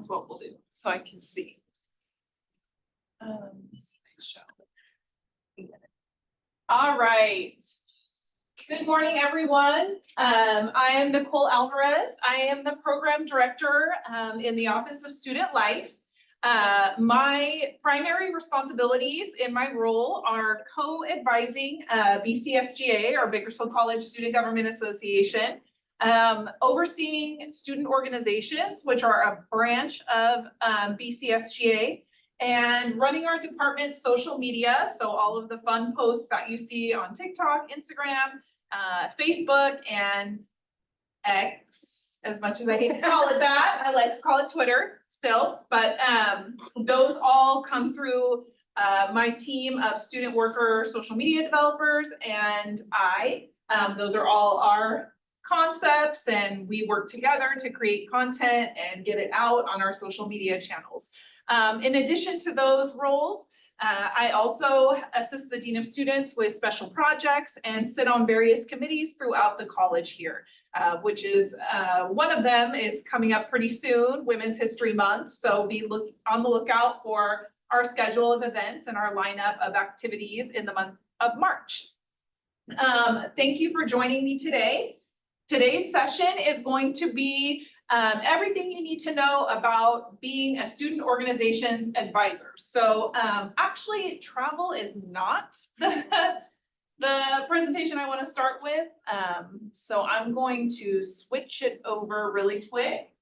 is what we'll do, so I can see. Show. All right. Good morning, everyone. I am Nicole Alvarez. I am the program director in the Office of Student Life. My primary responsibilities in my role are co-advising BCSGA, or Bakersfield College Student Government Association, overseeing student organizations, which are a branch of BCSGA, and running our department's social media. So all of the fun posts that you see on TikTok, Instagram, Facebook, and X, as much as I hate to call it that, I like to call it Twitter still, but those all come through my team of student worker social media developers and those are all our concepts, and we work together to create content and get it out on our social media channels. In addition to those roles, I also assist the Dean of Students with special projects and sit on various committees throughout the college here, which is one of them is coming up pretty soon, Women's History Month. So be on the lookout for our schedule of events and our lineup of activities in the month of March. Thank you for joining me today. Today's session is going to be everything you need to know about being a student organization's advisor. So actually, travel is not the presentation I want to start with. So I'm going to switch it over really quick.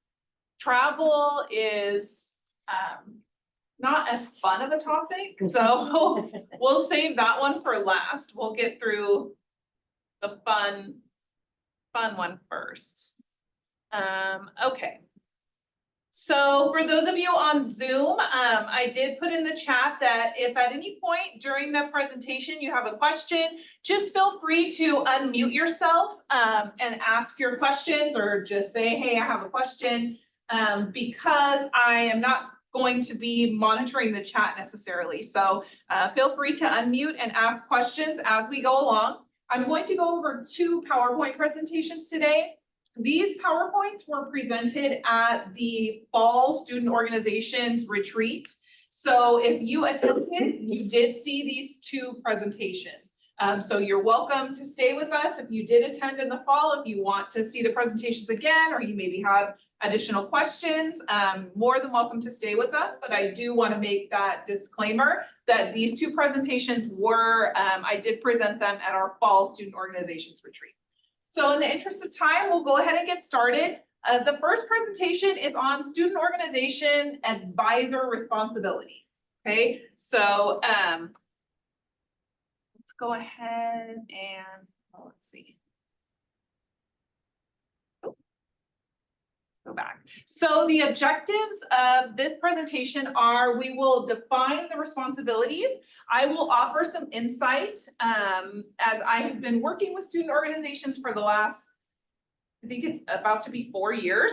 Travel is not as fun of a topic, so we'll save that one for last. We'll get through the fun one first. Okay. So for those of you on Zoom, I did put in the chat that if at any point during the presentation you have a question, just feel free to unmute yourself and ask your questions, or just say, hey, I have a question, because I am not going to be monitoring the chat necessarily. So feel free to unmute and ask questions as we go along. I'm going to go over 2 PowerPoint presentations today. These PowerPoints were presented at the Fall Student Organizations Retreat. So if you attended, you did see these 2 presentations. So you're welcome to stay with us if you did attend in the fall. If you want to see the presentations again, or you maybe have additional questions, more than welcome to stay with us. But I do want to make that disclaimer that these 2 presentations were, I did present them at our Fall Student Organizations Retreat. So in the interest of time, we'll go ahead and get started. The first presentation is on student organization advisor responsibilities. Okay, so let's go ahead and let's see. Go back. So the objectives of this presentation are: we will define the responsibilities. I will offer some insight as I have been working with student organizations for the last, I think it's about to be 4 years.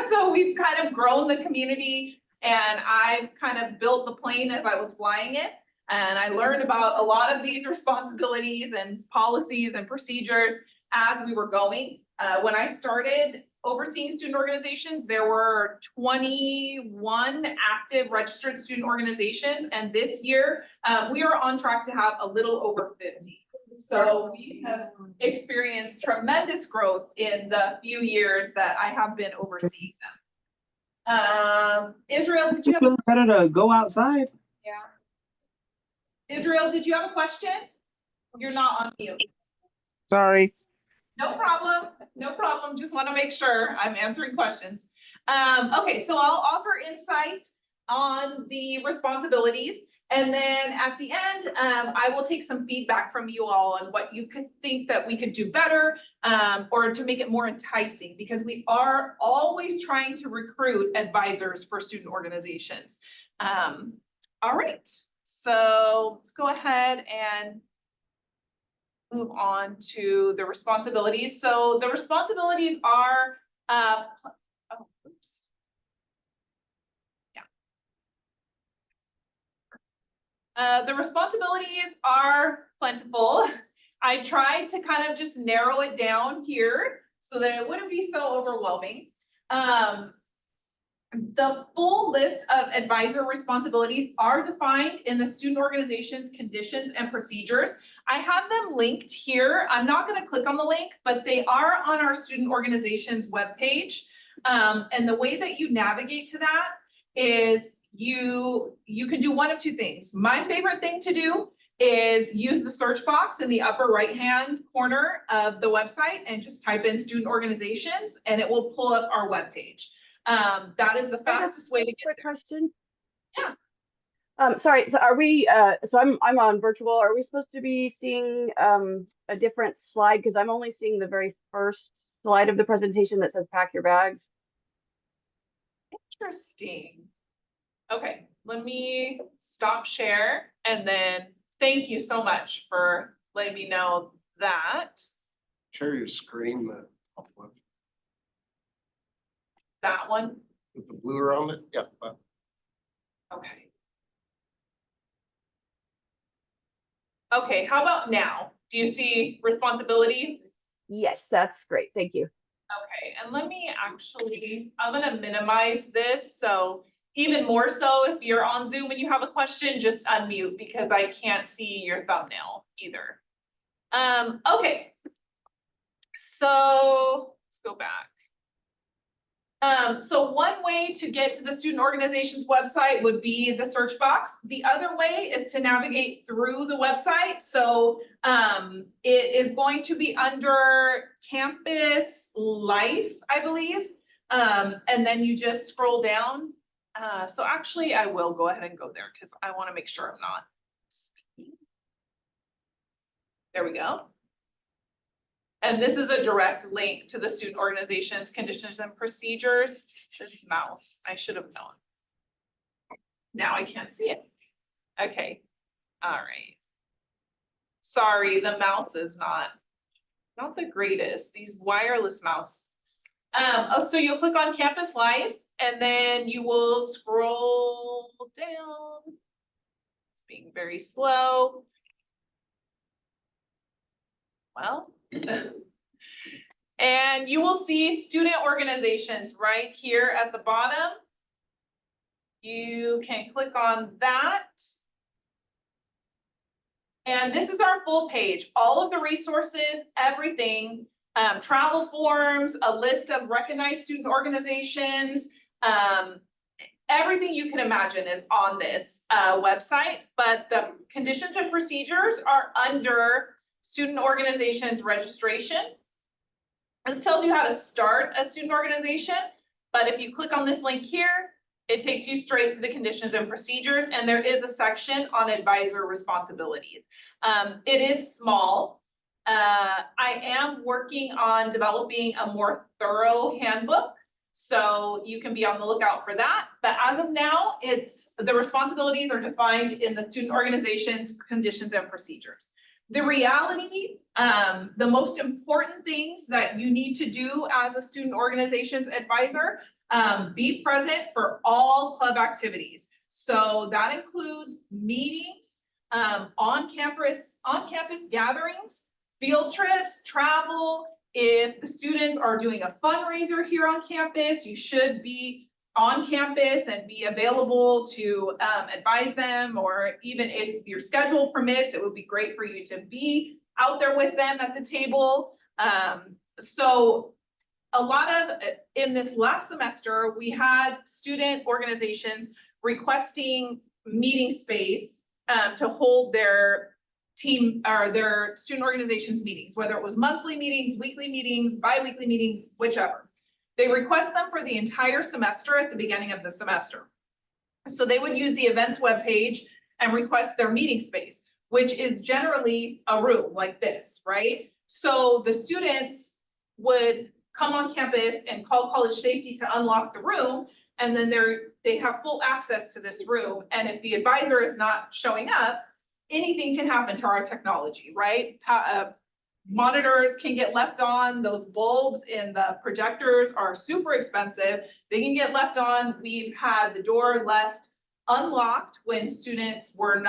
So we've kind of grown the community, and I've kind of built the plane as I was flying it. And I learned about a lot of these responsibilities and policies and procedures as we were going. When I started overseeing student organizations, there were 21 active registered student organizations, and this year we are on track to have a little over 50. So we have experienced tremendous growth in the few years that I have been overseeing them. Israel, did you have better to go outside? Yeah. Israel, did you have a question? You're not on mute. Sorry. No problem. No problem. Just want to make sure I'm answering questions. Okay, so I'll offer insight on the responsibilities. And then at the end, I will take some feedback from you all on what you could think that we could do better, or to make it more enticing, because we are always trying to recruit advisors for student organizations. All right, so let's go ahead and move on to the responsibilities. So the responsibilities are, the responsibilities are plentiful. I tried to kind of just narrow it down here so that it wouldn't be so overwhelming. The full list of advisor responsibilities are defined in the student organization's conditions and procedures. I have them linked here. I'm not gonna click on the link, but they are on our student organization's webpage. And the way that you navigate to that is you can do one of two things. My favorite thing to do is use the search box in the upper right-hand corner of the website and just type in student organizations and it will pull up our webpage. That is the fastest way to get Quick there. question. Yeah. Sorry, so are we, so I'm on virtual, are we supposed to be seeing, a different slide? Because I'm only seeing the very first slide of the presentation that says pack your bags. Interesting. Okay, let me stop share and then thank you so much for letting me know that. Share your screen That one, with the blue around it. Yep. okay. Okay, how about now? Do you see responsibility? Yes, that's great. Thank you. Okay, and let me actually, I'm gonna minimize this, so even more so if you're on Zoom and you have a question, just unmute because I can't see your thumbnail either. Okay. So let's go back. So one way to get to the student organization's website would be the search box. The other way is to navigate through the website. So it is going to be under Campus Life, I believe. And then you just scroll down. So actually I will go ahead and go there because I want to make sure I'm not speaking. There we go. And this is a direct link to the student organization's conditions and procedures. This mouse, I should have known. Now I can't see it. Okay, all right. Sorry, the mouse is not the greatest, these wireless mouse. So you'll click on Campus Life and then you will scroll down. It's being very slow. Well. And you will see student organizations right here at the bottom. You can click on that. And this is our full page, all of the resources, everything, travel forms, a list of recognized student organizations, everything you can imagine is on this website, but the conditions and procedures are under student organizations registration. This tells you how to start a student organization, but if you click on this link here, it takes you straight to the conditions and procedures, and there is a section on advisor responsibilities. It is small. I am working on developing a more thorough handbook, so you can be on the lookout for that. But as of now, the responsibilities are defined in the student organization's conditions and procedures. The reality, the most important things that you need to do as a student organization's advisor, be present for all club activities. So that includes meetings, on-campus gatherings, field trips, travel. If the students are doing a fundraiser here on campus, you should be on campus and be available to advise them, or even if your schedule permits, it would be great for you to be out there with them at the table. So a lot of, in this last semester, we had student organizations requesting meeting space to hold their team or their student organizations meetings, whether it was monthly meetings, weekly meetings, bi-weekly meetings, whichever. They request them for the entire semester at the beginning of the semester. So they would use the events webpage and request their meeting space, which is generally a room like this, right? So the students would come on campus and call college safety to unlock the room, and then they have full access to this room. And if the advisor is not showing up, anything can happen to our technology, right? Monitors can get left on, those bulbs in the projectors are super expensive. They can get left on. We've had the door left unlocked when students were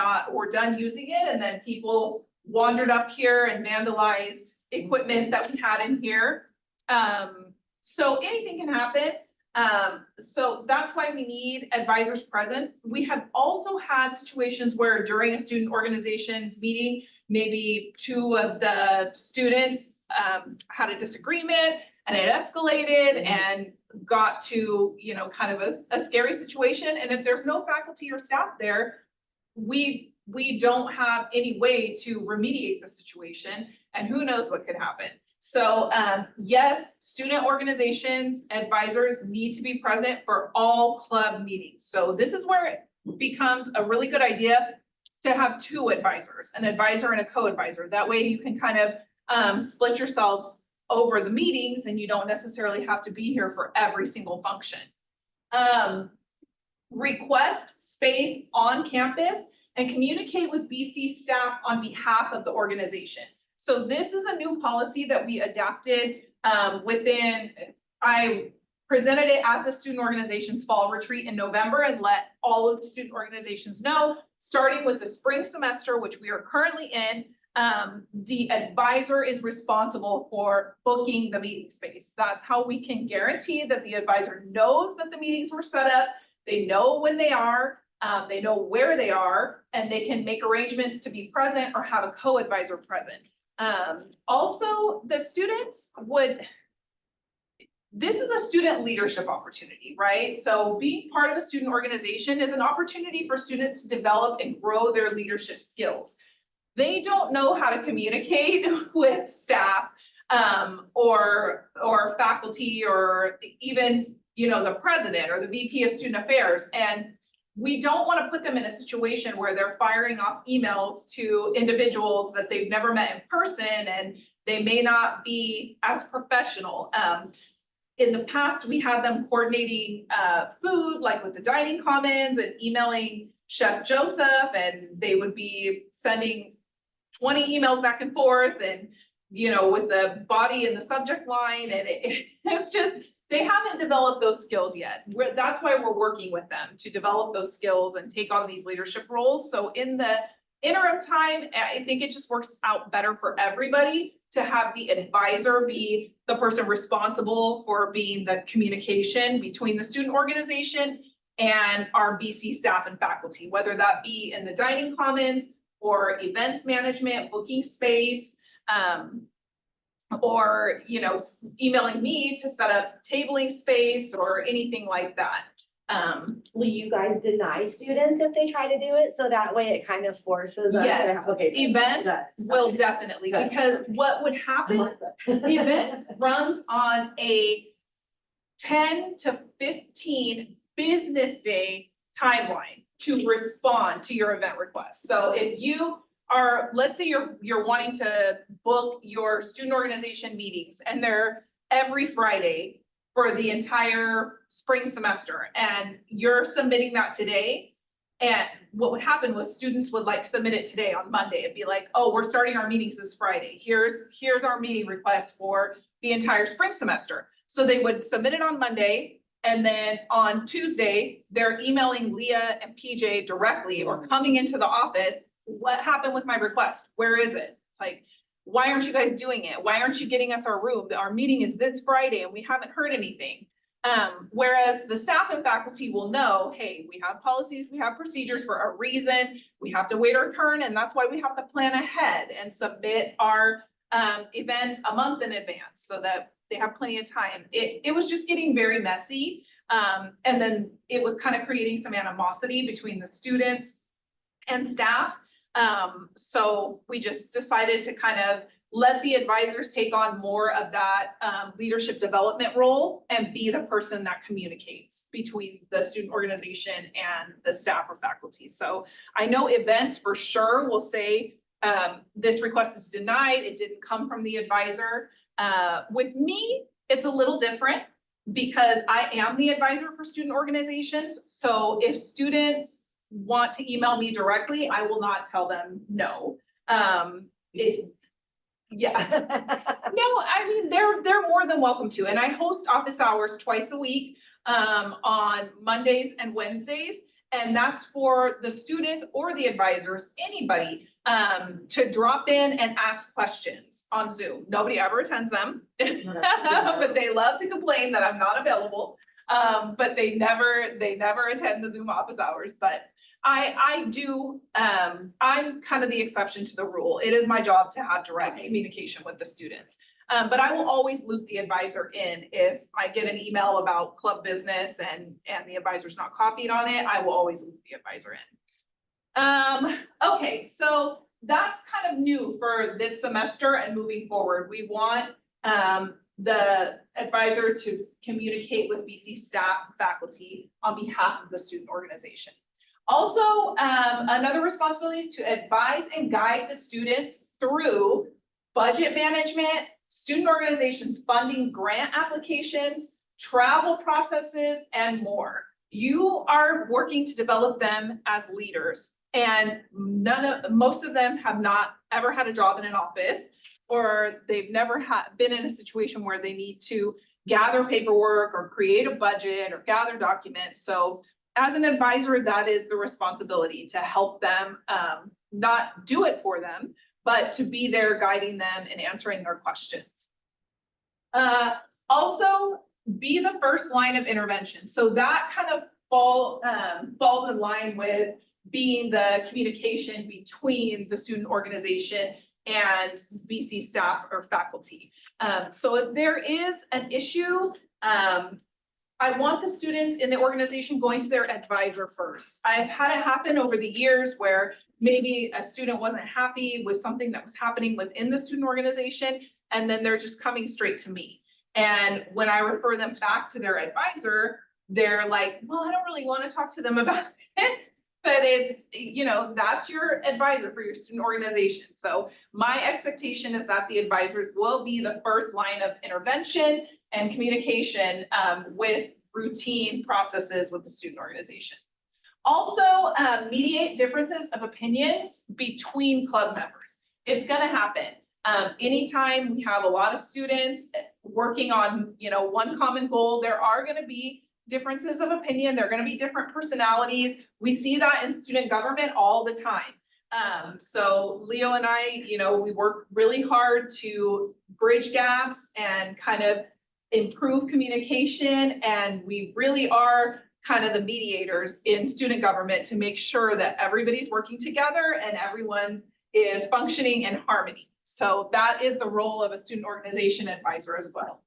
done using it, and then people wandered up here and vandalized equipment that we had in here. So anything can happen. So that's why we need advisors present. We have also had situations where during a student organization's meeting, maybe two of the students had a disagreement and it escalated and got to, you know, kind of a scary situation. And if there's no faculty or staff there, we don't have any way to remediate the situation, and who knows what could happen. So yes, student organizations, advisors need to be present for all club meetings. So this is where it becomes a really good idea to have two advisors, an advisor and a co-advisor. That way you can kind of split yourselves over the meetings and you don't necessarily have to be here for every single function. Request space on campus and communicate with BC staff on behalf of the organization. So this is a new policy that we adapted I presented it at the student organization's fall retreat in November and let all of the student organizations know, starting with the spring semester, which we are currently in, the advisor is responsible for booking the meeting space. That's how we can guarantee that the advisor knows that the meetings were set up, they know when they are, they know where they are, and they can make arrangements to be present or have a co-advisor present. Also, the students this is a student leadership opportunity, right? So being part of a student organization is an opportunity for students to develop and grow their leadership skills. They don't know how to communicate with staff or faculty or even, you know, the president or the VP of student affairs. And we don't want to put them in a situation where they're firing off emails to individuals that they've never met in person and they may not be as professional. In the past, we had them coordinating food, like with the dining commons and emailing Chef Joseph, and they would be sending 20 emails back and forth and, you know, with the body and the subject line, and it's just, they haven't developed those skills yet. That's why we're working with them to develop those skills and take on these leadership roles. So in the interim time, I think it just works out better for everybody to have the advisor be the person responsible for being the communication between the student organization and our BC staff and faculty, whether that be in the dining commons or events management, booking space, or, you know, emailing me to set up tabling space or anything like that. Will you guys deny students if they try to do it? So that way it kind of forces us Yes. to have, okay. Event good, will okay. definitely, Good. because what would I happen, like that. the event runs on a 10 to 15 business day timeline to respond to your event request. So if you are, let's say you're wanting to book your student organization meetings and they're every Friday for the entire spring semester, and you're submitting that today. And what would happen was students would like submit it today on Monday and be like, oh, we're starting our meetings this Friday. Here's our meeting request for the entire spring semester. So they would submit it on Monday, and then on Tuesday, they're emailing Leah and PJ directly or coming into the office. What happened with my request? Where is it? It's like, why aren't you guys doing it? Why aren't you getting us our room? Our meeting is this Friday and we haven't heard anything. Whereas the staff and faculty will know, hey, we have policies, we have procedures for a reason. We have to wait our turn, and that's why we have to plan ahead and submit our events a month in advance so that they have plenty of time. It was just getting very messy. And then it was kind of creating some animosity between the students and staff. So we just decided to kind of let the advisors take on more of that leadership development role and be the person that communicates between the student organization and the staff or faculty. So I know events for sure will say this request is denied, it didn't come from the advisor. With me, it's a little different because I am the advisor for student organizations. So if students want to email me directly, I will not tell them no. Yeah. No, I mean, they're more than welcome to, and I host office hours twice a week on Mondays and Wednesdays. And that's for the students or the advisors, anybody, to drop in and ask questions on Zoom. Nobody ever attends them, but they love to complain that I'm not available. But they never attend the Zoom office hours, but I do, I'm kind of the exception to the rule. It is my job to have direct communication with the students. But I will always loop the advisor in if I get an email about club business and the advisor's not copied on it, I will always loop the advisor in. Okay, so that's kind of new for this semester and moving forward. We want the advisor to communicate with BC staff and faculty on behalf of the student organization. Also, another responsibility is to advise and guide the students through budget management, student organizations funding grant applications, travel processes, and more. You are working to develop them as leaders, and most of them have not ever had a job in an office, or they've never been in a situation where they need to gather paperwork or create a budget or gather documents. So as an advisor, that is the responsibility to help them, not do it for them, but to be there guiding them and answering their questions. Also, be the first line of intervention. So that kind of falls in line with being the communication between the student organization and BC staff or faculty. So if there is an issue, I want the students in the organization going to their advisor first. I've had it happen over the years where maybe a student wasn't happy with something that was happening within the student organization, and then they're just coming straight to me. And when I refer them back to their advisor, they're like, well, I don't really want to talk to them about it. But it's, you know, that's your advisor for your student organization. So my expectation is that the advisors will be the first line of intervention and communication with routine processes with the student organization. Also, mediate differences of opinions between club members. It's gonna happen. Anytime we have a lot of students working on, you know, one common goal, there are gonna be differences of opinion. There are gonna be different personalities. We see that in student government all the time. So Leo and I, you know, we work really hard to bridge gaps and kind of improve communication, and we really are kind of the mediators in student government to make sure that everybody's working together and everyone is functioning in harmony. So that is the role of a student organization advisor as well.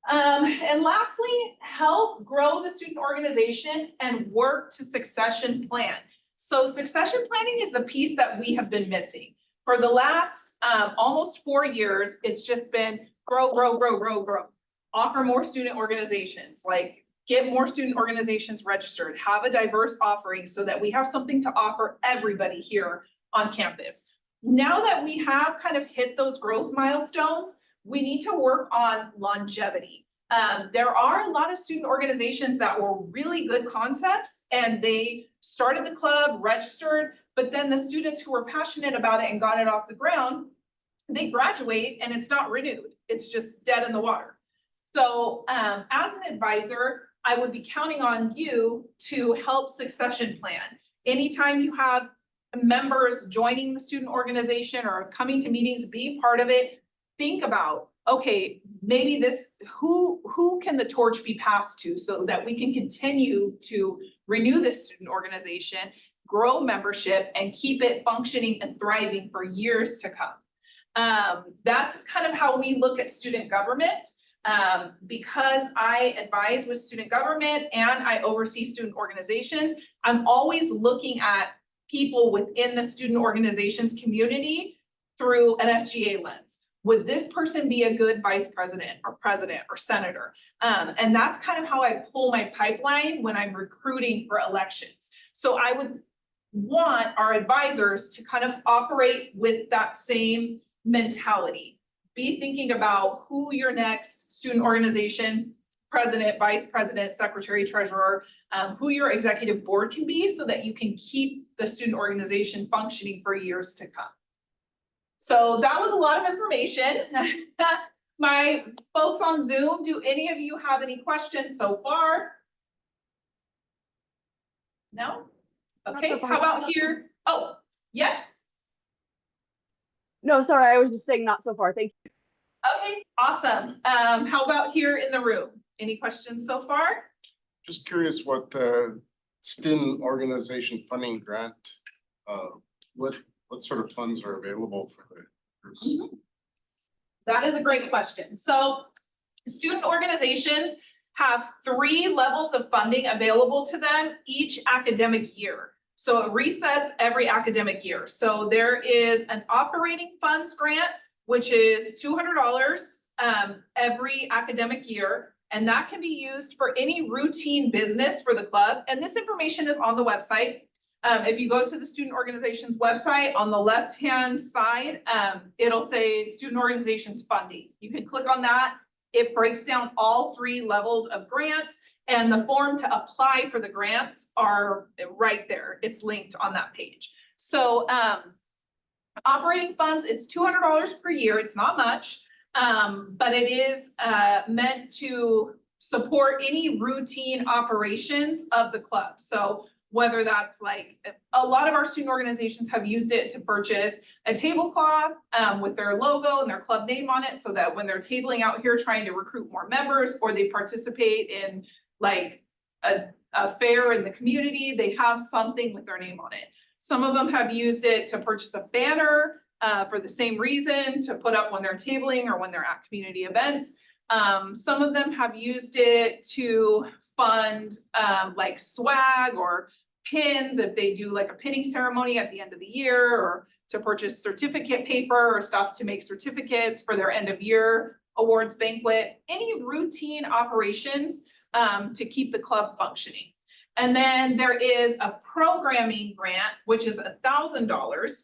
And lastly, help grow the student organization and work to succession plan. So succession planning is the piece that we have been missing. For the last almost 4 years, it's just been grow, grow, grow, grow, grow. Offer more student organizations, like get more student organizations registered, have a diverse offering so that we have something to offer everybody here on campus. Now that we have kind of hit those growth milestones, we need to work on longevity. There are a lot of student organizations that were really good concepts and they started the club, registered, but then the students who were passionate about it and got it off the ground, they graduate and it's not renewed. It's just dead in the water. So as an advisor, I would be counting on you to help succession plan. Anytime you have members joining the student organization or coming to meetings, be part of it, think about, okay, maybe this, who can the torch be passed to so that we can continue to renew this student organization, grow membership, and keep it functioning and thriving for years to come. That's kind of how we look at student government. Because I advise with student government and I oversee student organizations, I'm always looking at people within the student organizations community through an SGA lens. Would this person be a good vice president or senator? And that's kind of how I pull my pipeline when I'm recruiting for elections. So I would want our advisors to kind of operate with that same mentality. Be thinking about who your next student organization president, vice president, secretary, treasurer, who your executive board can be so that you can keep the student organization functioning for years to come. So that was a lot of information. My folks on Zoom, do any of you have any questions so far? No? Okay, how about here? Oh, yes? No, sorry, I was just saying not so far. Thank you. Okay, awesome. How about here in the room? Any questions so far? Just curious what student organization funding grant, what sort of funds are available for the groups? That is a great question. So student organizations have 3 levels of funding available to them each academic year. So it resets every academic year. So there is an operating funds grant, which is $200 every academic year. And that can be used for any routine business for the club. And this information is on the website. If you go to the student organization's website, on the left-hand side, it'll say student organizations funding. You can click on that. It breaks down all 3 levels of grants, and the form to apply for the grants are right there. It's linked on that page. So operating funds, it's $200 per year. It's not much, but it is meant to support any routine operations of the club. So whether that's like, a lot of our student organizations have used it to purchase a tablecloth with their logo and their club name on it, so that when they're tabling out here trying to recruit more members, or they participate in like a fair in the community, they have something with their name on it. Some of them have used it to purchase a banner for the same reason, to put up when they're tabling or when they're at community events. Some of them have used it to fund like swag or pins if they do like a pinning ceremony at the end of the year, or to purchase certificate paper or stuff to make certificates for their end of year awards banquet, any routine operations to keep the club functioning. And then there is a programming grant, which is $1,000,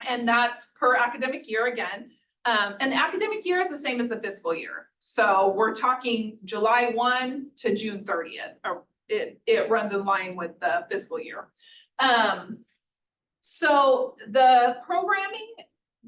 and that's per academic year again. And the academic year is the same as the fiscal year. So we're talking July 1 to June 30th, or it runs in line with the fiscal year. So the programming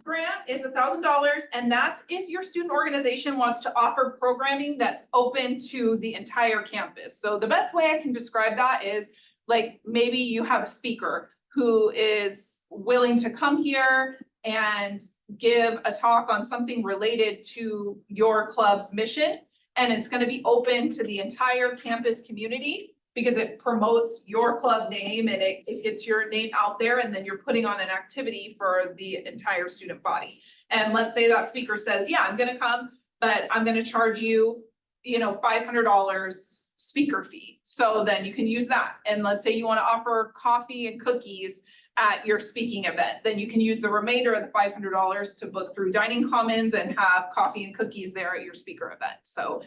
grant is $1,000, and that's if your student organization wants to offer programming that's open to the entire campus. So the best way I can describe that is, like, maybe you have a speaker who is willing to come here and give a talk on something related to your club's mission, and it's going to be open to the entire campus community because it promotes your club name and it gets your name out there, and then you're putting on an activity for the entire student body. And let's say that speaker says, yeah, I'm going to come, but I'm going to charge you, $500 speaker fee. So then you can use that. And let's say you want to offer coffee and cookies at your speaking event, then you can use the remainder of the $500 to book through Dining Commons and have coffee and cookies there at your speaker event. So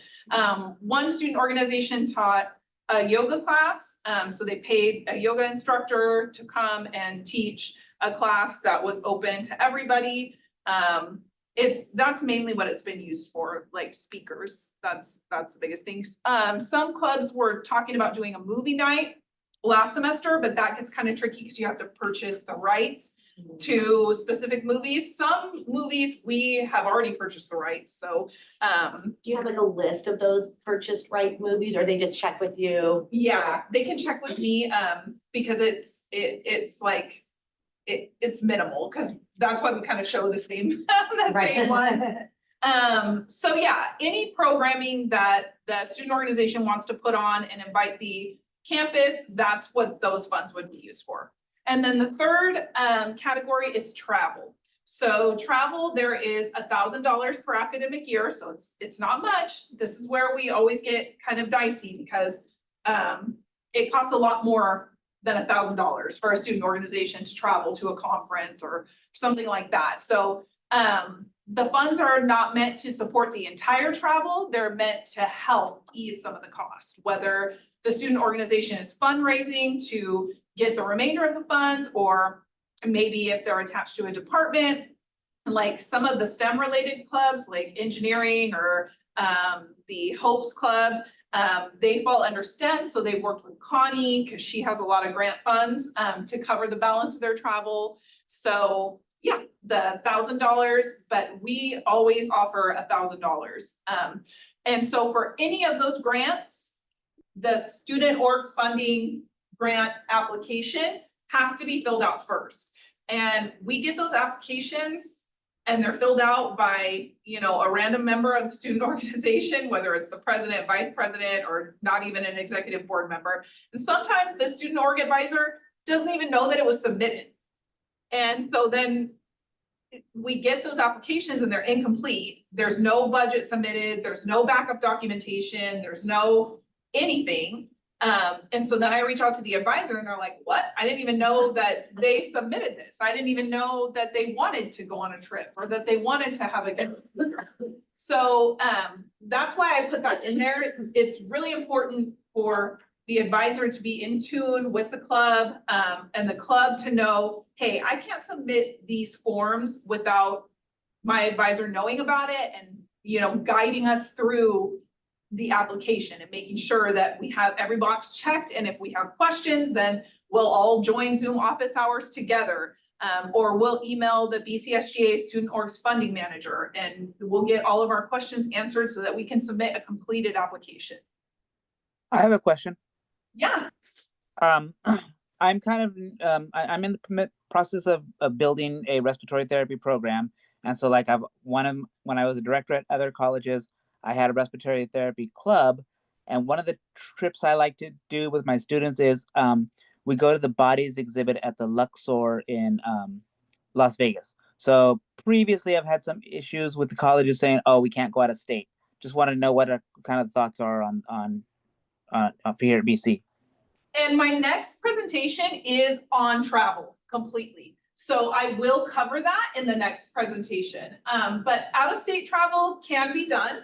one student organization taught a yoga class. So they paid a yoga instructor to come and teach a class that was open to everybody. That's mainly what it's been used for, like speakers. That's the biggest thing. Some clubs were talking about doing a movie night last semester, but that gets kind of tricky because you have to purchase the rights to specific movies. Some movies we have already purchased the rights. So Do you have like a list of those purchased right movies, or they just check with you? yeah, they can check with me because it's minimal, because that's why we kind of show the same same ones. So yeah, any programming that the student organization wants to put on and invite the campus, that's what those funds would be used for. And then the third category is travel. So travel, there is $1,000 per academic year, so it's not much. This is where we always get kind of dicey, because it costs a lot more than $1,000 for a student organization to travel to a conference or something like that. So the funds are not meant to support the entire travel. They're meant to help ease some of the cost, whether the student organization is fundraising to get the remainder of the funds, or maybe if they're attached to a department, like some of the STEM related clubs like engineering or the Hopes Club, they fall under STEM. So they've worked with Connie because she has a lot of grant funds to cover the balance of their travel. So yeah, the $1,000, but we always offer $1,000. And so for any of those grants, the student orgs funding grant application has to be filled out first. And we get those applications and they're filled out by, you know, a random member of the student organization, whether it's the president, vice president, or not even an executive board member. And sometimes the student org advisor doesn't even know that it was submitted. And so then we get those applications and they're incomplete. There's no budget submitted, there's no backup documentation, there's no anything. And so then I reach out to the advisor and they're like, what? I didn't even know that they submitted this. I didn't even know that they wanted to go on a trip or that they wanted to have a get. So that's why I put that in there. It's really important for the advisor to be in tune with the club, and the club to know, hey, I can't submit these forms without my advisor knowing about it and, you know, guiding us through the application and making sure that we have every box checked. And if we have questions, then we'll all join Zoom office hours together. Or we'll email the BCSGA Student Orgs Funding Manager and we'll get all of our questions answered so that we can submit a completed application. I have a question. Yeah. I'm kind of, I'm in the process of building a respiratory therapy program. And so like when I was a director at other colleges, I had a respiratory therapy club. And one of the trips I like to do with my students is we go to the bodies exhibit at the Luxor in Las Vegas. So previously I've had some issues with the colleges saying, oh, we can't go out of state. Just want to know what our kind of thoughts are on for here at BC. And my next presentation is on travel completely. So I will cover that in the next presentation. But out-of-state travel can be done.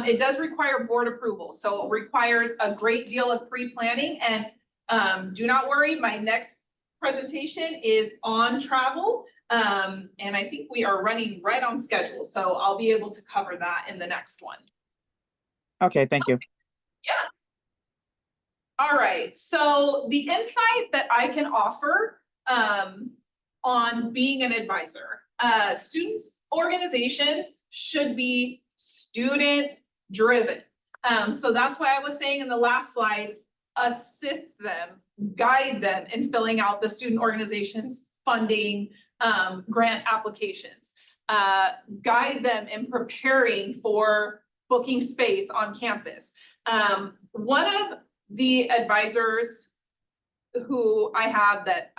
It does require board approval. So it requires a great deal of pre-planning. And do not worry, my next presentation is on travel. And I think we are running right on schedule. So I'll be able to cover that in the next one. Okay, thank you. Yeah. All right, so the insight that I can offer on being an advisor, student organizations should be student driven. So that's why I was saying in the last slide, assist them, guide them in filling out the student organizations funding grant applications, guide them in preparing for booking space on campus. One of the advisors who I have that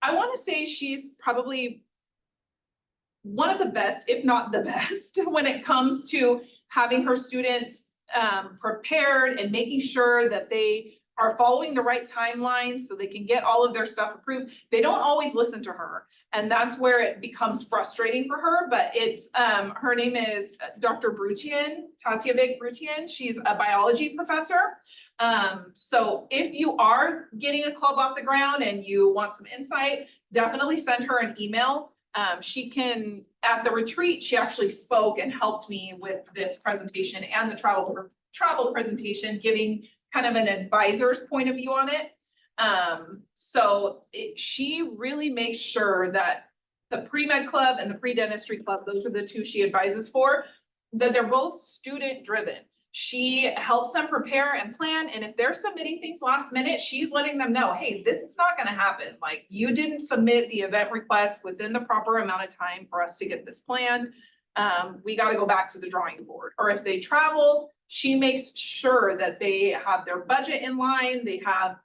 I want to say she's probably one of the best, if not the best, when it comes to having her students prepared and making sure that they are following the right timelines so they can get all of their stuff approved. They don't always listen to her. And that's where it becomes frustrating for her, but it's, her name is Dr. Brutian, Tatjana Brutian. She's a biology professor. So if you are getting a club off the ground and you want some insight, definitely send her an email. She can, at the retreat, she actually spoke and helped me with this presentation and the travel presentation, giving kind of an advisor's point of view on it. So she really makes sure that the pre-med club and the pre-dentistry club, those are the two she advises for, that they're both student driven. She helps them prepare and plan. And if they're submitting things last minute, she's letting them know, hey, this is not going to happen. Like, you didn't submit the event request within the proper amount of time for us to get this planned. We got to go back to the drawing board. Or if they travel, she makes sure that they have their budget in line. They have,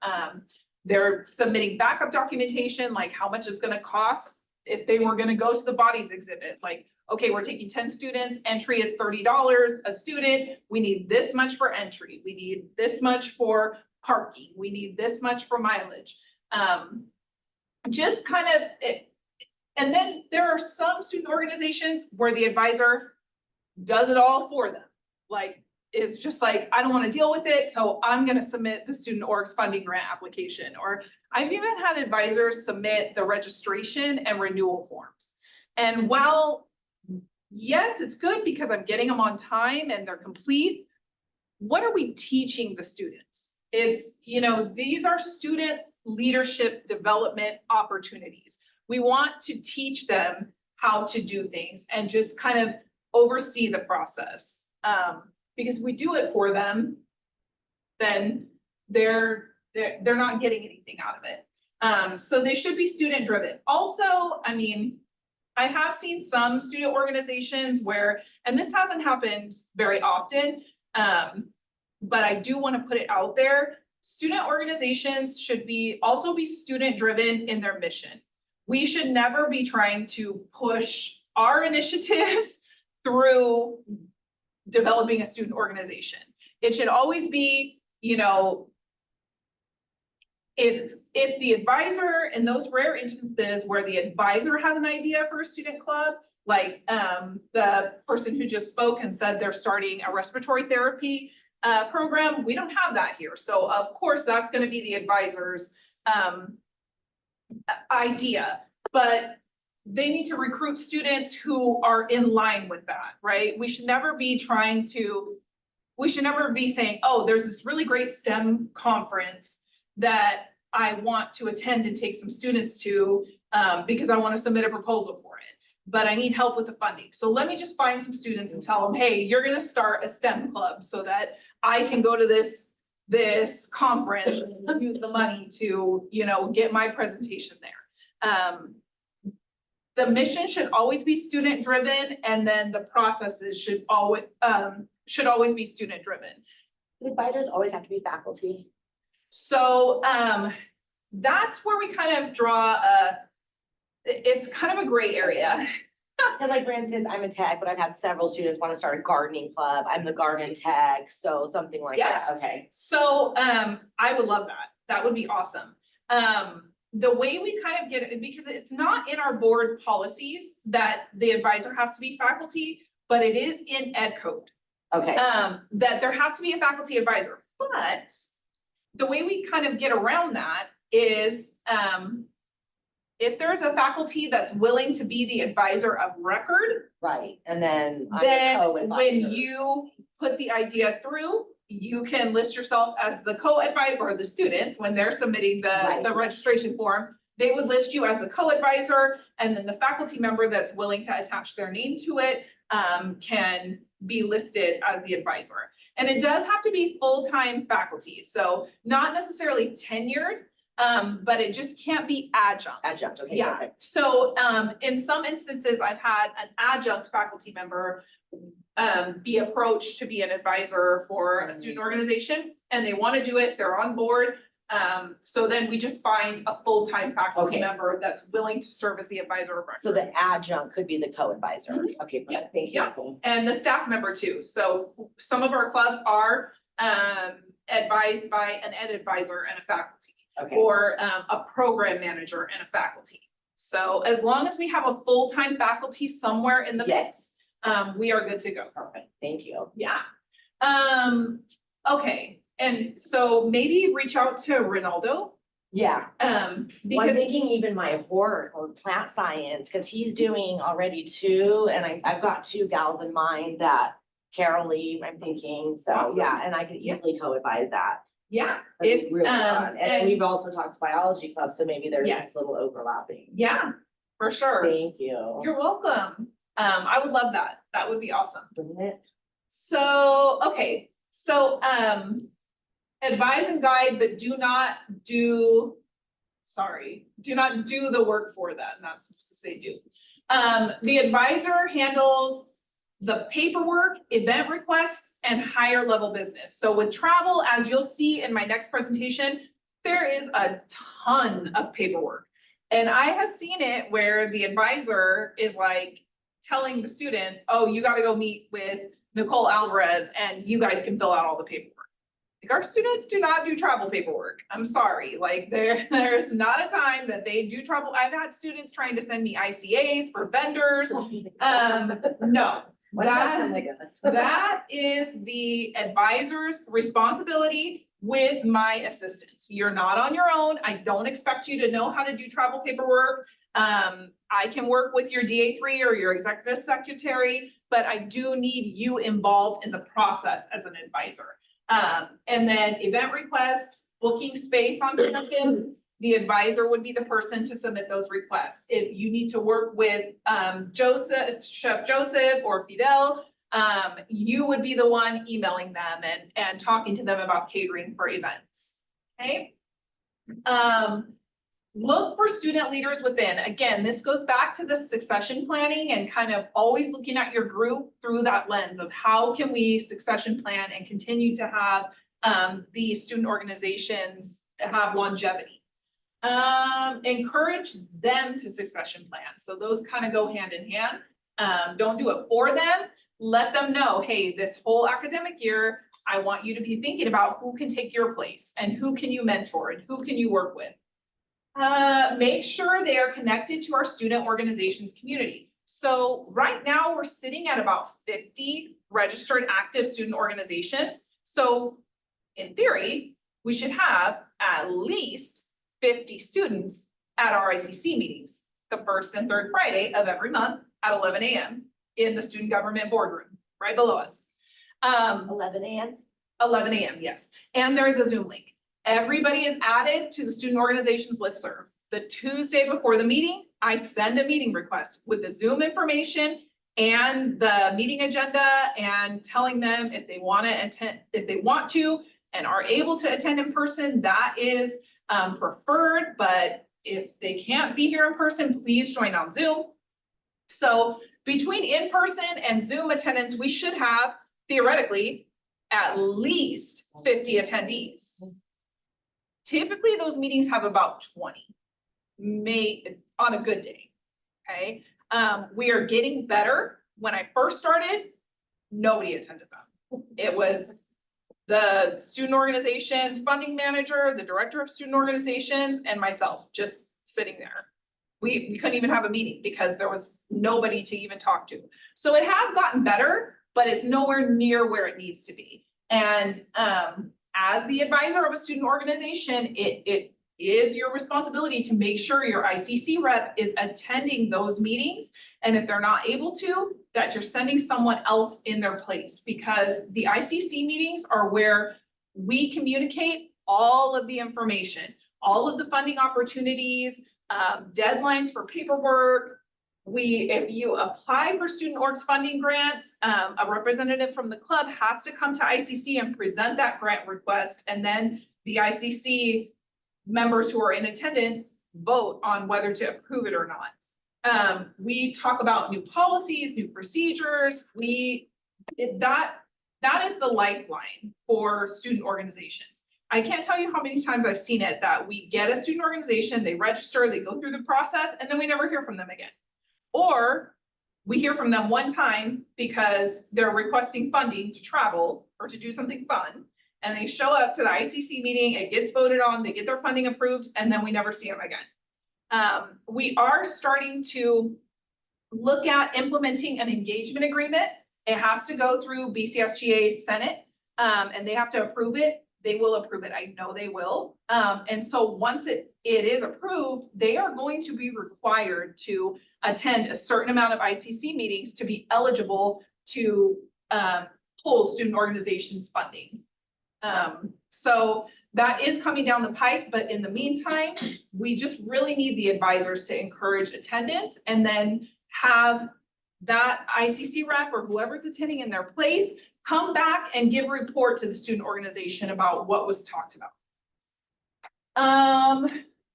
they're submitting backup documentation, like how much it's going to cost if they were going to go to the bodies exhibit. Like, okay, we're taking 10 students, entry is $30 a student. We need this much for entry. We need this much for parking. We need this much for mileage. Just kind of, and then there are some student organizations where the advisor does it all for them. Like, is just like, I don't want to deal with it, so I'm going to submit the student orgs funding grant application. Or I've even had advisors submit the registration and renewal forms. And while, yes, it's good because I'm getting them on time and they're complete, what are we teaching the students? It's, you know, these are student leadership development opportunities. We want to teach them how to do things and just kind of oversee the process. Because if we do it for them, then they're not getting anything out of it. So they should be student driven. Also, I mean, I have seen some student organizations where, and this hasn't happened very often, but I do want to put it out there. Student organizations should also be student driven in their mission. We should never be trying to push our initiatives through developing a student organization. It should always be, you know, if the advisor, in those rare instances where the advisor has an idea for a student club, like the person who just spoke and said they're starting a respiratory therapy program, we don't have that here. So of course, that's gonna be the advisor's idea, but they need to recruit students who are in line with that, right? We should never be saying, oh, there's this really great STEM conference that I want to attend and take some students to because I want to submit a proposal for it, but I need help with the funding. So let me just find some students and tell them, hey, you're gonna start a STEM club so that I can go to this conference and use the money to, you know, get my presentation there. The mission should always be student driven, and then the processes should always be student driven. Do advisors always have to be faculty? So that's where we kind of draw it's kind of a gray area. Cause like, for instance, I'm a tech, but I've had several students want to start a gardening club. I'm the garden tech, so something like Yes. that, okay. So I would love that. That would be awesome. The way we kind of get it, because it's not in our board policies that the advisor has to be faculty, but it is in ed code. Okay, That there has to be a faculty advisor, but the way we kind of get around that is if there's a faculty that's willing to be the advisor of record, right, and then I'm the then co-advisor. when you put the idea through, you can list yourself as the co-advisor, or the students, when they're submitting Right. the registration form, they would list you as the co-advisor, and then the faculty member that's willing to attach their name to it can be listed as the advisor. And it does have to be full-time faculty, so not necessarily tenured, but it just can't be adjunct. Adjunct, okay, Yeah, perfect. so in some instances, I've had an adjunct faculty member be approached to be an advisor for a student organization, and they want to do it, they're on board. So then we just find a full-time faculty Okay. member that's willing to serve as the advisor of record. So the adjunct could be the co-advisor, okay, Yeah, perfect, thank you. yeah. Nicole. And the staff member too, so some of our clubs are advised by an ed advisor and a faculty, Okay, or a program manager and a faculty. So as long as we have a full-time faculty somewhere in the mix, we are good to go. perfect, thank you. Yeah. Okay, and so maybe reach out to Ronaldo, Yeah, well, I'm because, thinking even my horror or plant science, cause he's doing already two, and I've got two gals in mind that Carol Lee, I'm thinking, so, Awesome. yeah, and I could Yeah. easily co-advise that. yeah, That'd be if, really fun, and and, we've also talked biology club, so maybe there's Yes. this little overlapping. yeah, for sure. Thank you. You're welcome. I would love that. That would be awesome. Wouldn't it? So, okay, so, advise and guide, but do not do the work for them. Not supposed to say do. The advisor handles the paperwork, event requests, and higher level business. So with travel, as you'll see in my next presentation, there is a ton of paperwork. And I have seen it where the advisor is like telling the students, oh, you gotta go meet with Nicole Alvarez and you guys can fill out all the paperwork. Like, our students do not do travel paperwork. I'm sorry, like there's not a time that they do travel. I've had students trying to send me ICAs for vendors. No, Why does that that- sound like us? that is the advisor's responsibility with my assistants. You're not on your own. I don't expect you to know how to do travel paperwork. I can work with your DA3 or your executive secretary, but I do need you involved in the process as an advisor. And then event requests, booking space on campus, the advisor would be the person to submit those requests. If you need to work with Chef Joseph or Fidel, you would be the one emailing them and talking to them about catering for events, okay? Look for student leaders within. Again, this goes back to the succession planning and kind of always looking at your group through that lens of how can we succession plan and continue to have these student organizations have longevity. Encourage them to succession plan. So those kind of go hand in hand. Don't do it for them. Let them know, hey, this whole academic year, I want you to be thinking about who can take your place and who can you mentor and who can you work with. Make sure they are connected to our student organizations community. So right now we're sitting at about 50 registered active student organizations. So in theory, we should have at least 50 students at our ICC meetings, the first and third Friday of every month at 11 a.m. in the student government boardroom, right below us. 11 a.m. 11 a.m., yes. And there is a Zoom link. Everybody is added to the student organizations listserv. The Tuesday before the meeting, I send a meeting request with the Zoom information and the meeting agenda and telling them if they want to attend, if they want to and are able to attend in person, that is preferred. But if they can't be here in person, please join on Zoom. So between in-person and Zoom attendance, we should have theoretically at least 50 attendees. Typically, those meetings have about 20, on a good day, okay? We are getting better. When I first started, nobody attended them. It was the student organizations funding manager, the director of student organizations, and myself just sitting there. We couldn't even have a meeting because there was nobody to even talk to. So it has gotten better, but it's nowhere near where it needs to be. And as the advisor of a student organization, it is your responsibility to make sure your ICC rep is attending those meetings. And if they're not able to, that you're sending someone else in their place, because the ICC meetings are where we communicate all of the information, all of the funding opportunities, deadlines for paperwork. If you apply for student orgs funding grants, a representative from the club has to come to ICC and present that grant request, and then the ICC members who are in attendance vote on whether to approve it or not. We talk about new policies, new procedures. That is the lifeline for student organizations. I can't tell you how many times I've seen it that we get a student organization, they register, they go through the process, and then we never hear from them again. Or we hear from them one time because they're requesting funding to travel or to do something fun. And they show up to the ICC meeting, it gets voted on, they get their funding approved, and then we never see them again. We are starting to look at implementing an engagement agreement. It has to go through BCSGA's Senate, and they have to approve it. They will approve it, I know they will. And so once it is approved, they are going to be required to attend a certain amount of ICC meetings to be eligible to pull student organizations funding. So that is coming down the pipe, but in the meantime, we just really need the advisors to encourage attendance and then have that ICC rep or whoever's attending in their place come back and give a report to the student organization about what was talked about.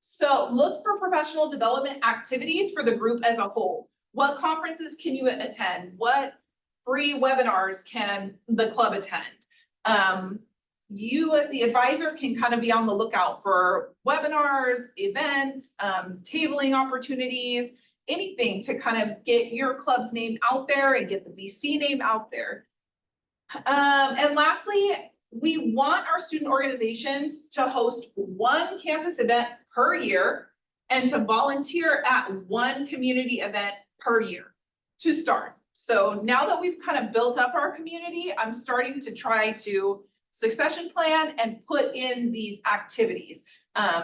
So look for professional development activities for the group as a whole. What conferences can you attend? What free webinars can the club attend? You as the advisor can kind of be on the lookout for webinars, events, tabling opportunities, anything to kind of get your club's name out there and get the BC name out there. And lastly, we want our student organizations to host one campus event per year and to volunteer at one community event per year to start. So now that we've kind of built up our community, I'm starting to try to succession plan and put in these activities.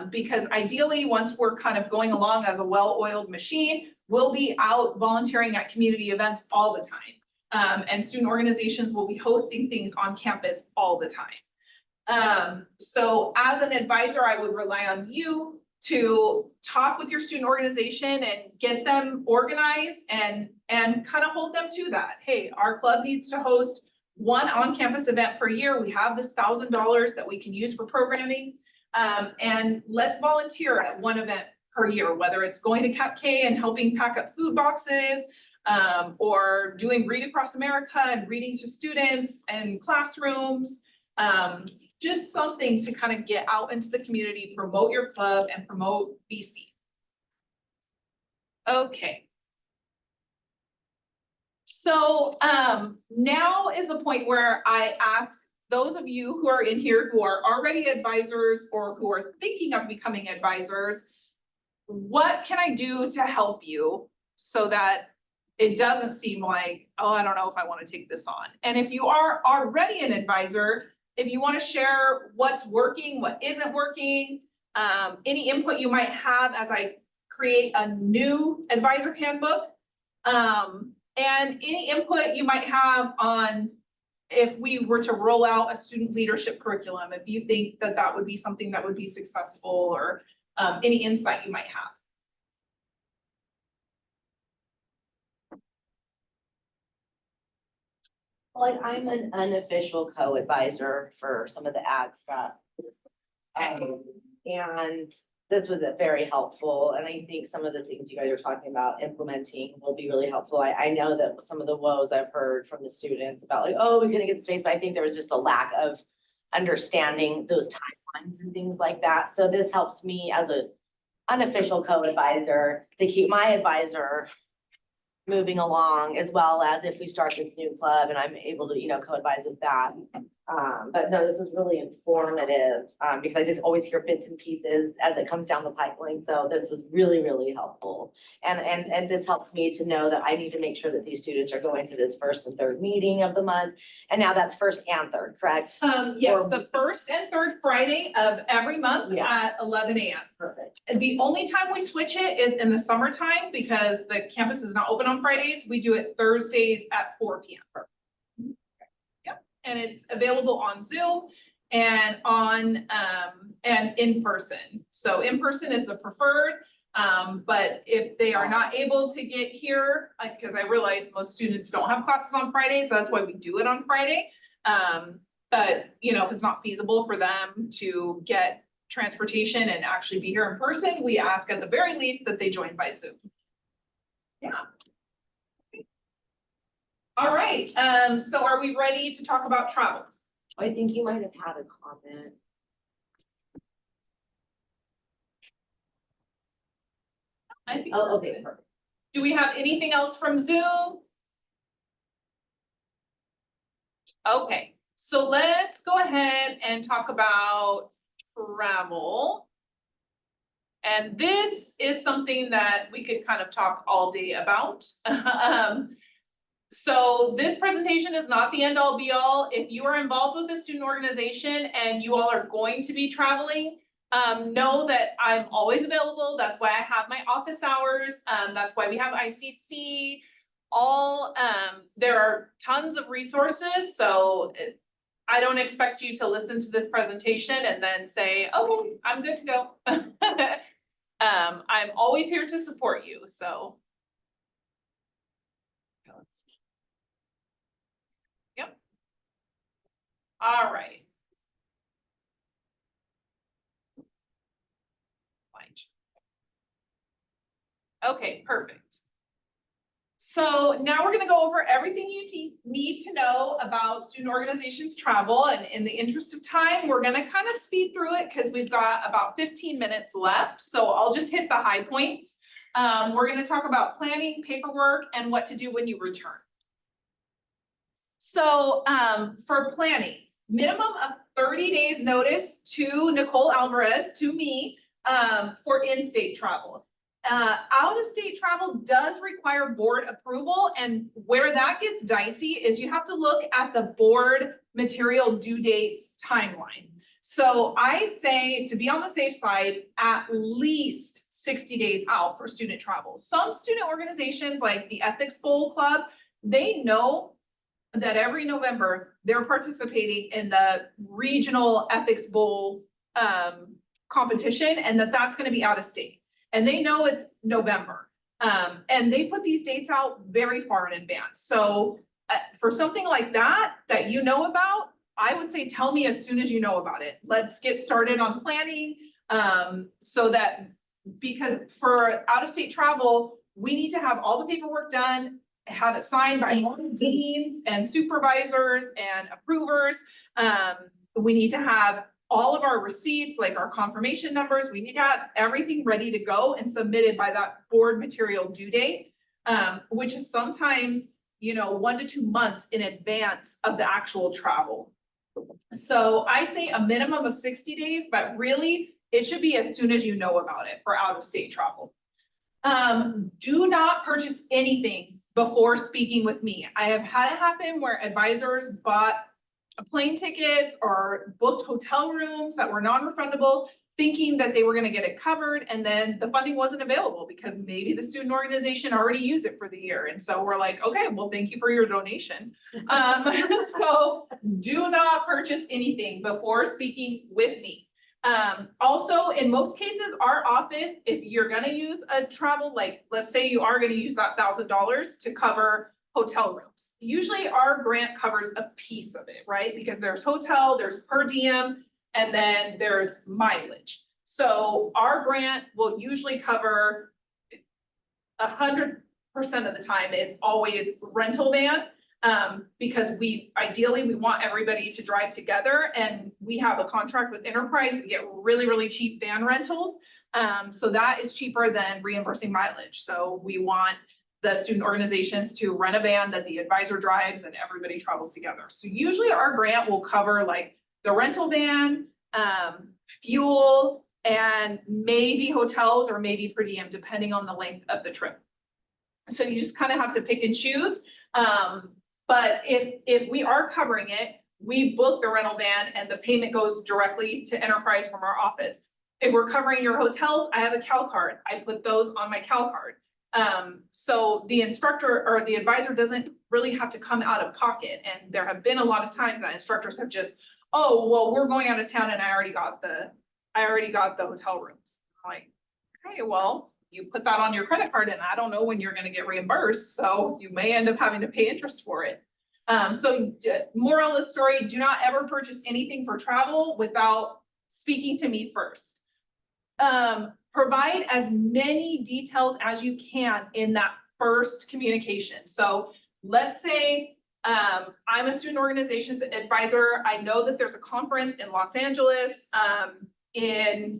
Because ideally, once we're kind of going along as a well-oiled machine, we'll be out volunteering at community events all the time. And student organizations will be hosting things on campus all the time. So as an advisor, I would rely on you to talk with your student organization and get them organized and kind of hold them to that. Hey, our club needs to host one on-campus event per year. We have this $1,000 that we can use for programming. And let's volunteer at one event per year, whether it's going to Cap K and helping pack up food boxes, or doing Read Across America and reading to students and classrooms. Just something to kind of get out into the community, promote your club and promote BC. Okay. So, now is the point where I ask those of you who are in here who are already advisors or who are thinking of becoming advisors, what can I do to help you so that it doesn't seem like, oh, I don't know if I want to take this on. And if you are already an advisor, if you want to share what's working, what isn't working, any input you might have as I create a new advisor handbook, and any input you might have on if we were to roll out a student leadership curriculum, if you think that that would be something that would be successful, or any insight you might have. Like, I'm an unofficial co-advisor for some of the ag stuff. And this was a very helpful, and I think some of the things you guys are talking about implementing will be really helpful. I know that some of the woes I've heard from the students about like, oh, we couldn't get the space, but I think there was just a lack of understanding those timelines and things like that. So this helps me as a unofficial co-advisor to keep my advisor moving along, as well as if we start this new club and I'm able to, co-advise with that. But no, this is really informative, because I just always hear bits and pieces as it comes down the pipeline. So this was really, really helpful. And this helps me to know that I need to make sure that these students are going to this first and third meeting of the month. And now that's first and third, correct? Yes, Or- the first and third Friday of every month Yeah. at 11 a.m. Perfect. And the only time we switch it is in the summertime, because the campus is not open on Fridays. We do it Thursdays at 4 p.m. Yep, and it's available on Zoom and on and in person. So in person is the preferred. But if they are not able to get here, because I realize most students don't have classes on Fridays, that's why we do it on Friday. But if it's not feasible for them to get transportation and actually be here in person, we ask at the very least that they join by Zoom. Yeah. All right, so are we ready to talk about travel? I think you might have had a comment. I think Oh, we're okay, good. perfect. Do we have anything else from Zoom? Okay, so let's go ahead and talk about travel. And this is something that we could kind of talk all day about. So this presentation is not the end all be all. If you are involved with a student organization and you all are going to be traveling, know that I'm always available. That's why I have my office hours. That's why we have ICC. There are tons of resources, so I don't expect you to listen to the presentation and then say, okay, I'm good to go. I'm always here to support you, so. Yep. All right. Okay, perfect. So now we're gonna go over everything you need to know about student organizations travel, and in the interest of time, we're gonna kind of speed through it because we've got about 15 minutes left, so I'll just hit the high points. We're gonna talk about planning, paperwork, and what to do when you return. So for planning, minimum of 30 days notice to Nicole Alvarez, to me, for in-state travel. Out-of-state travel does require board approval, and where that gets dicey is you have to look at the board material due dates timeline. So I say, to be on the safe side, at least 60 days out for student travel. Some student organizations like the Ethics Bowl Club, they know that every November they're participating in the regional Ethics Bowl competition, and that's gonna be out of state. And they know it's November. And they put these dates out very far in advance. So for something like that you know about, I would say tell me as soon as you know about it. Let's get started on planning so that because for out-of-state travel, we need to have all the paperwork done, have it signed by all the deans and supervisors and approvers. We need to have all of our receipts, like our confirmation numbers, we need to have everything ready to go and submitted by that board material due date. Which is sometimes, 1 to 2 months in advance of the actual travel. So I say a minimum of 60 days, but really, it should be as soon as you know about it for out-of-state travel. Do not purchase anything before speaking with me. I have had it happen where advisors bought plane tickets or booked hotel rooms that were non-refundable, thinking that they were gonna get it covered, and then the funding wasn't available because maybe the student organization already used it for the year. And so we're like, okay, well, thank you for your donation. So do not purchase anything before speaking with me. Also, in most cases, our office, if you're gonna use a travel, like, let's say you are gonna use that $1,000 to cover hotel rooms. Usually our grant covers a piece of it, right? Because there's hotel, there's per diem, and then there's mileage. So our grant will usually cover 100% of the time, it's always rental van. Because ideally, we want everybody to drive together, and we have a contract with Enterprise, we get really, really cheap van rentals. So that is cheaper than reimbursing mileage. So we want the student organizations to rent a van that the advisor drives and everybody travels together. So usually our grant will cover like the rental van, fuel, and maybe hotels or maybe per diem, depending on the length of the trip. So you just kind of have to pick and choose. But if we are covering it, we book the rental van and the payment goes directly to Enterprise from our office. If we're covering your hotels, I have a Cal card. I put those on my Cal card. So the instructor or the advisor doesn't really have to come out of pocket. And there have been a lot of times that instructors have just, oh, well, we're going out of town and I already got the hotel rooms. I'm like, okay, well, you put that on your credit card and I don't know when you're gonna get reimbursed, so you may end up having to pay interest for it. Moral of the story, do not ever purchase anything for travel without speaking to me first. Provide as many details as you can in that first communication. So let's say I'm a student organizations advisor. I know that there's a conference in Los Angeles in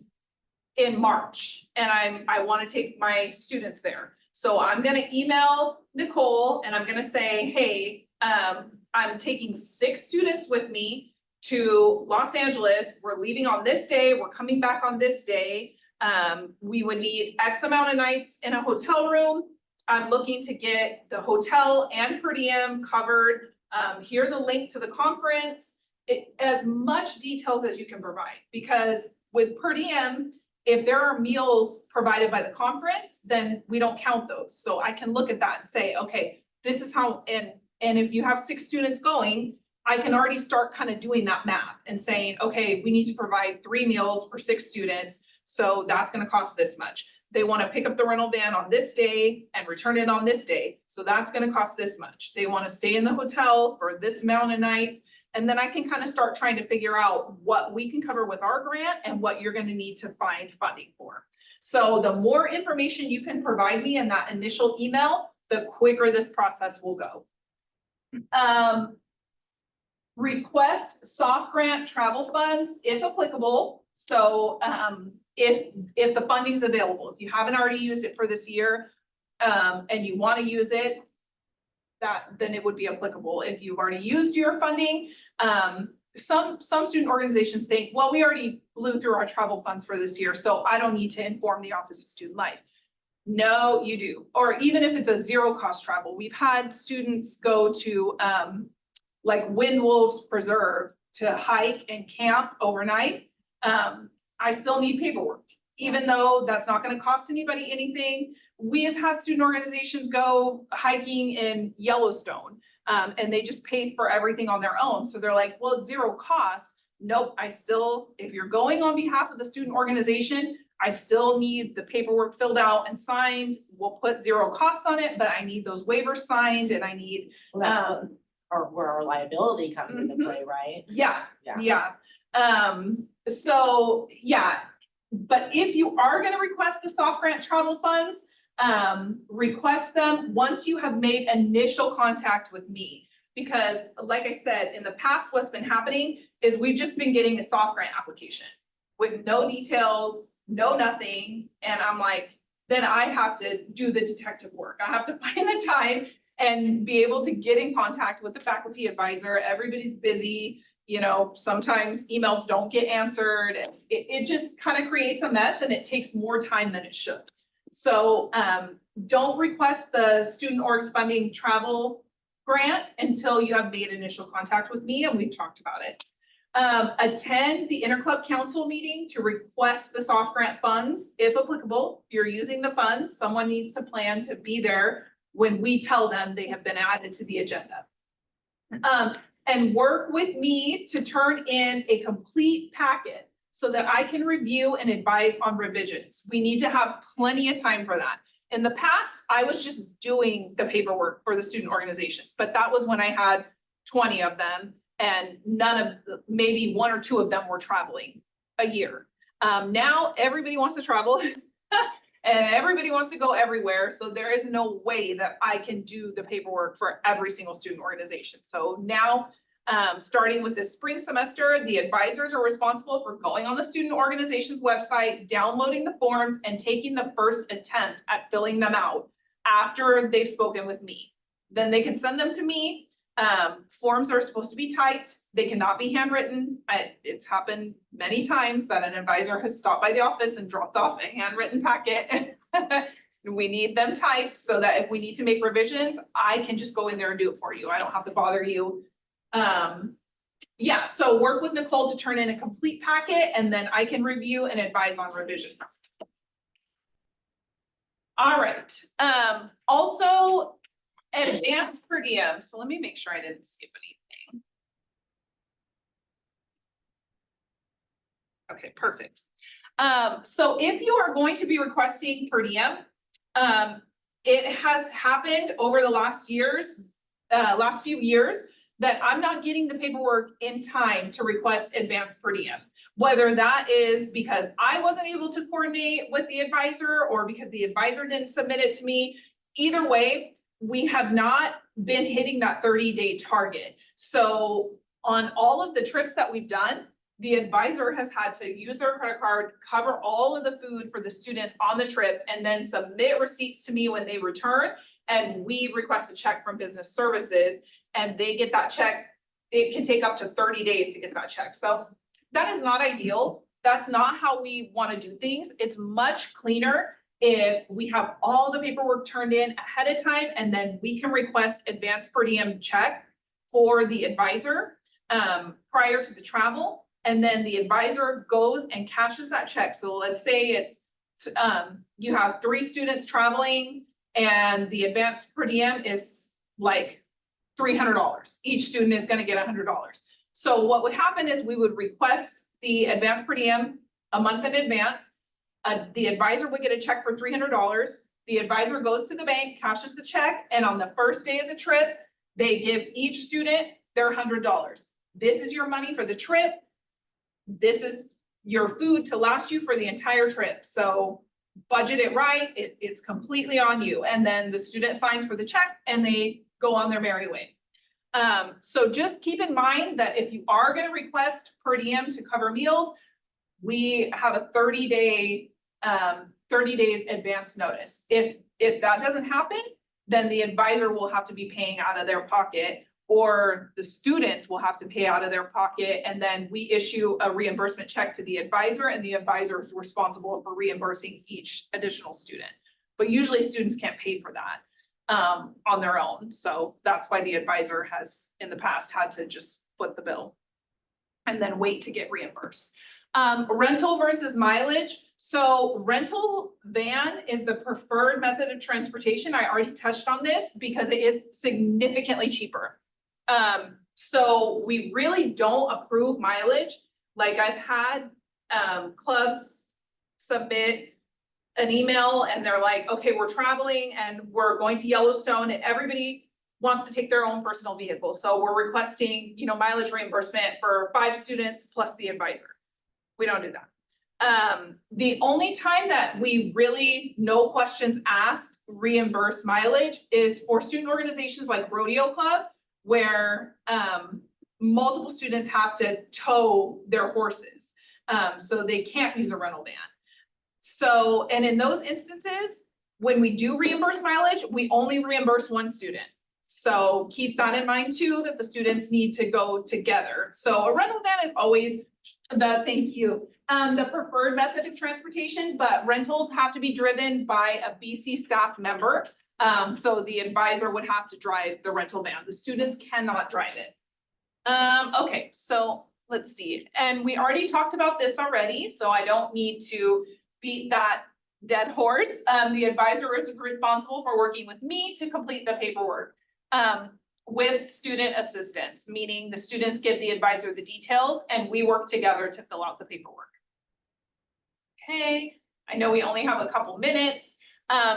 March, and I want to take my students there. So I'm gonna email Nicole and I'm gonna say, hey, I'm taking 6 students with me to Los Angeles. We're leaving on this day, we're coming back on this day. We would need X amount of nights in a hotel room. I'm looking to get the hotel and per diem covered. Here's a link to the conference. As much details as you can provide, because with per diem, if there are meals provided by the conference, then we don't count those. So I can look at that and say, okay, this is how, and if you have 6 students going, I can already start kind of doing that math and saying, okay, we need to provide 3 meals for 6 students. So that's gonna cost this much. They wanna pick up the rental van on this day and return it on this day. So that's gonna cost this much. They wanna stay in the hotel for this amount of nights. And then I can kind of start trying to figure out what we can cover with our grant and what you're gonna need to find funding for. So the more information you can provide me in that initial email, the quicker this process will go. Request soft grant travel funds if applicable. So if the funding's available, if you haven't already used it for this year, and you want to use it, then it would be applicable. If you've already used your funding, some student organizations think, well, we already blew through our travel funds for this year, so I don't need to inform the Office of Student Life. No, you do. Or even if it's a zero cost travel, we've had students go to like Wind Wolves Preserve to hike and camp overnight. I still need paperwork, even though that's not gonna cost anybody anything. We have had student organizations go hiking in Yellowstone, and they just paid for everything on their own. So they're like, well, it's zero cost. Nope, if you're going on behalf of the student organization, I still need the paperwork filled out and signed. We'll put zero cost on it, but I need those waivers signed and I need, where our liability comes into play, right? yeah. So yeah, But if you are gonna request the soft grant travel funds, request them once you have made initial contact with me. Because like I said, in the past, what's been happening is we've just been getting a soft grant application with no details, no nothing, and I'm like, then I have to do the detective work. I have to find the time and be able to get in contact with the faculty advisor. Everybody's busy, you know, sometimes emails don't get answered. It just kind of creates a mess and it takes more time than it should. So don't request the student orgs funding travel grant until you have made initial contact with me and we've talked about it. Attend the interclub council meeting to request the soft grant funds, if applicable. You're using the funds, someone needs to plan to be there when we tell them they have been added to the agenda. And work with me to turn in a complete packet so that I can review and advise on revisions. We need to have plenty of time for that. In the past, I was just doing the paperwork for the student organizations, but that was when I had 20 of them and maybe 1 or 2 of them were traveling a year. Now everybody wants to travel and everybody wants to go everywhere. So there is no way that I can do the paperwork for every single student organization. So now, starting with this spring semester, the advisors are responsible for going on the student organization's website, downloading the forms and taking the first attempt at filling them out after they've spoken with me. Then they can send them to me. Forms are supposed to be typed. They cannot be handwritten. It's happened many times that an advisor has stopped by the office and dropped off a handwritten packet. We need them typed so that if we need to make revisions, I can just go in there and do it for you. I don't have to bother you. Yeah, so work with Nicole to turn in a complete packet and then I can review and advise on revisions. All right, also advanced per diem. So let me make sure I didn't skip anything. Okay, perfect. So if you are going to be requesting per diem, it has happened over the last few years that I'm not getting the paperwork in time to request advanced per diem. Whether that is because I wasn't able to coordinate with the advisor or because the advisor didn't submit it to me, either way, we have not been hitting that 30-day target. So on all of the trips that we've done, the advisor has had to use their credit card, cover all of the food for the students on the trip, and then submit receipts to me when they return. And we request a check from business services and they get that check. It can take up to 30 days to get that check. So that is not ideal. That's not how we want to do things. It's much cleaner if we have all the paperwork turned in ahead of time and then we can request advanced per diem check for the advisor prior to the travel. And then the advisor goes and cashes that check. So let's say it's you have 3 students traveling and the advanced per diem is like $300. Each student is going to get $100. So what would happen is we would request the advanced per diem a month in advance. The advisor would get a check for $300. The advisor goes to the bank, cashes the check, and on the first day of the trip, they give each student their $100. This is your money for the trip. This is your food to last you for the entire trip. So budget it right. It's completely on you. And then the student signs for the check and they go on their merry way. So just keep in mind that if you are going to request per diem to cover meals, we have a 30 days advance notice. If that doesn't happen, then the advisor will have to be paying out of their pocket or the students will have to pay out of their pocket. And then we issue a reimbursement check to the advisor and the advisor is responsible for reimbursing each additional student. But usually students can't pay for that on their own. So that's why the advisor has in the past had to just foot the bill and then wait to get reimbursed. Rental versus mileage. So rental van is the preferred method of transportation. I already touched on this because it is significantly cheaper. So we really don't approve mileage. Like I've had clubs submit an email and they're like, okay, we're traveling and we're going to Yellowstone and everybody wants to take their own personal vehicle. So we're requesting, mileage reimbursement for 5 students plus the advisor. We don't do that. The only time that we really, no questions asked, reimburse mileage is for student organizations like Rodeo Club, where multiple students have to tow their horses. So they can't use a rental van. So, and in those instances, when we do reimburse mileage, we only reimburse one student. So keep that in mind too, that the students need to go together. So a rental van is always the preferred method of transportation, but rentals have to be driven by a BC staff member. So the advisor would have to drive the rental van. The students cannot drive it. Okay, so let's see. And we already talked about this already, so I don't need to beat that dead horse. The advisor is responsible for working with me to complete the paperwork. With student assistance, meaning the students give the advisor the details and we work together to fill out the paperwork. Okay, I know we only have a couple minutes.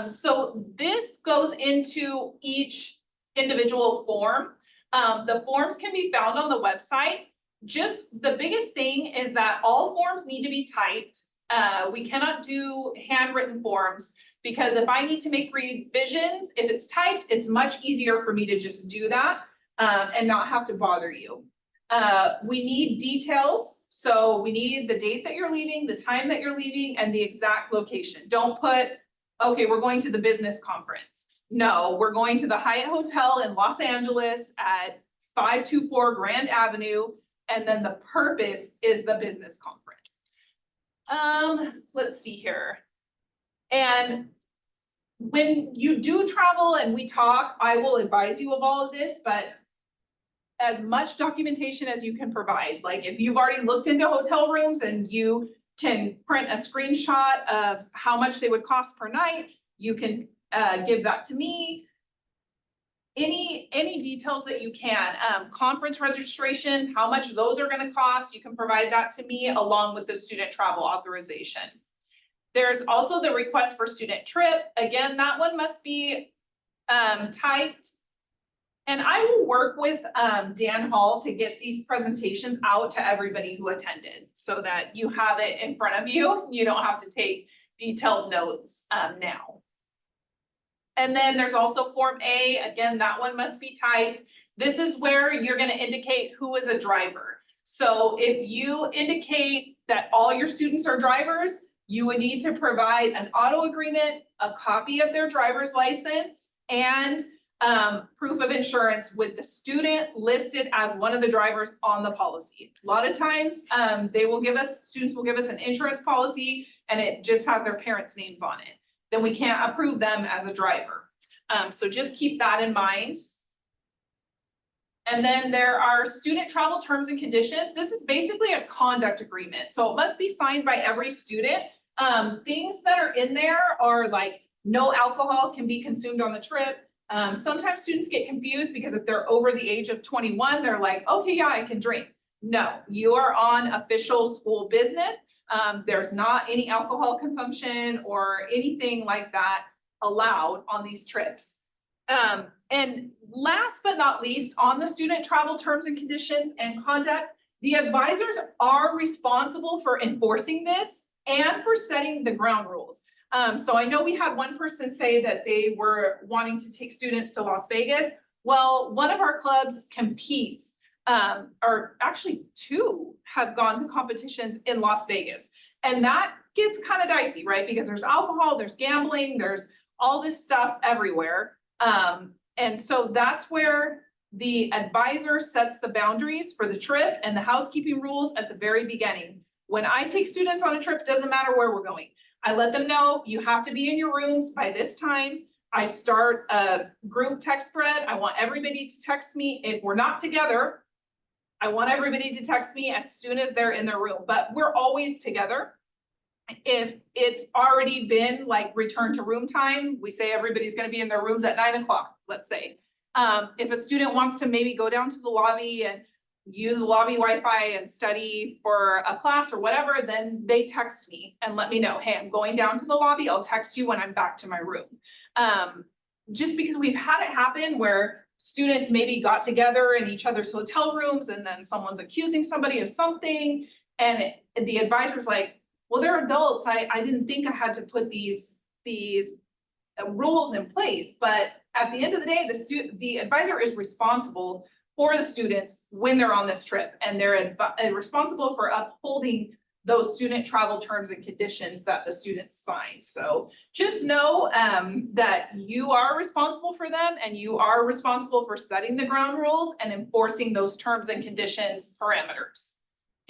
So this goes into each individual form. The forms can be found on the website. Just the biggest thing is that all forms need to be typed. We cannot do handwritten forms because if I need to make revisions, if it's typed, it's much easier for me to just do that and not have to bother you. We need details. So we need the date that you're leaving, the time that you're leaving, and the exact location. Don't put, okay, we're going to the business conference. No, we're going to the Hyatt Hotel in Los Angeles at 524 Grand Avenue, and then the purpose is the business conference. Let's see here. And when you do travel and we talk, I will advise you of all of this, but as much documentation as you can provide. Like if you've already looked into hotel rooms and you can print a screenshot of how much they would cost per night, you can give that to me. Any details that you can, conference registrations, how much those are gonna cost, you can provide that to me along with the student travel authorization. There's also the request for student trip. Again, that one must be typed. And I will work with Dan Hall to get these presentations out to everybody who attended so that you have it in front of you. You don't have to take detailed notes now. And then there's also Form A. Again, that one must be typed. This is where you're going to indicate who is a driver. So if you indicate that all your students are drivers, you would need to provide an auto agreement, a copy of their driver's license, and proof of insurance with the student listed as one of the drivers on the policy. A lot of times students will give us an insurance policy and it just has their parents' names on it. Then we can't approve them as a driver. So just keep that in mind. And then there are student travel terms and conditions. This is basically a conduct agreement. So it must be signed by every student. Things that are in there are like no alcohol can be consumed on the trip. Sometimes students get confused because if they're over the age of 21, they're like, okay, yeah, I can drink. No, you are on official school business. There's not any alcohol consumption or anything like that allowed on these trips. And last but not least, on the student travel terms and conditions and conduct, the advisors are responsible for enforcing this and for setting the ground rules. So I know we had one person say that they were wanting to take students to Las Vegas. Well, one of our clubs competes, or actually two have gone to competitions in Las Vegas. And that gets kind of dicey, right? Because there's alcohol, there's gambling, there's all this stuff everywhere. And so that's where the advisor sets the boundaries for the trip and the housekeeping rules at the very beginning. When I take students on a trip, it doesn't matter where we're going. I let them know you have to be in your rooms by this time. I start a group text thread. I want everybody to text me. If we're not together, I want everybody to text me as soon as they're in their room, but we're always together. If it's already been like return to room time, we say everybody's gonna be in their rooms at 9 o'clock, let's say. If a student wants to maybe go down to the lobby and use the lobby Wi-Fi and study for a class or whatever, then they text me and let me know, hey, I'm going down to the lobby. I'll text you when I'm back to my room. Just because we've had it happen where students maybe got together in each other's hotel rooms and then someone's accusing somebody of something and the advisor's like, well, they're adults. I didn't think I had to put these rules in place, but at the end of the day, the advisor is responsible for the students when they're on this trip, and they're responsible for upholding those student travel terms and conditions that the students sign. So just know that you are responsible for them, and you are responsible for setting the ground rules and enforcing those terms and conditions parameters.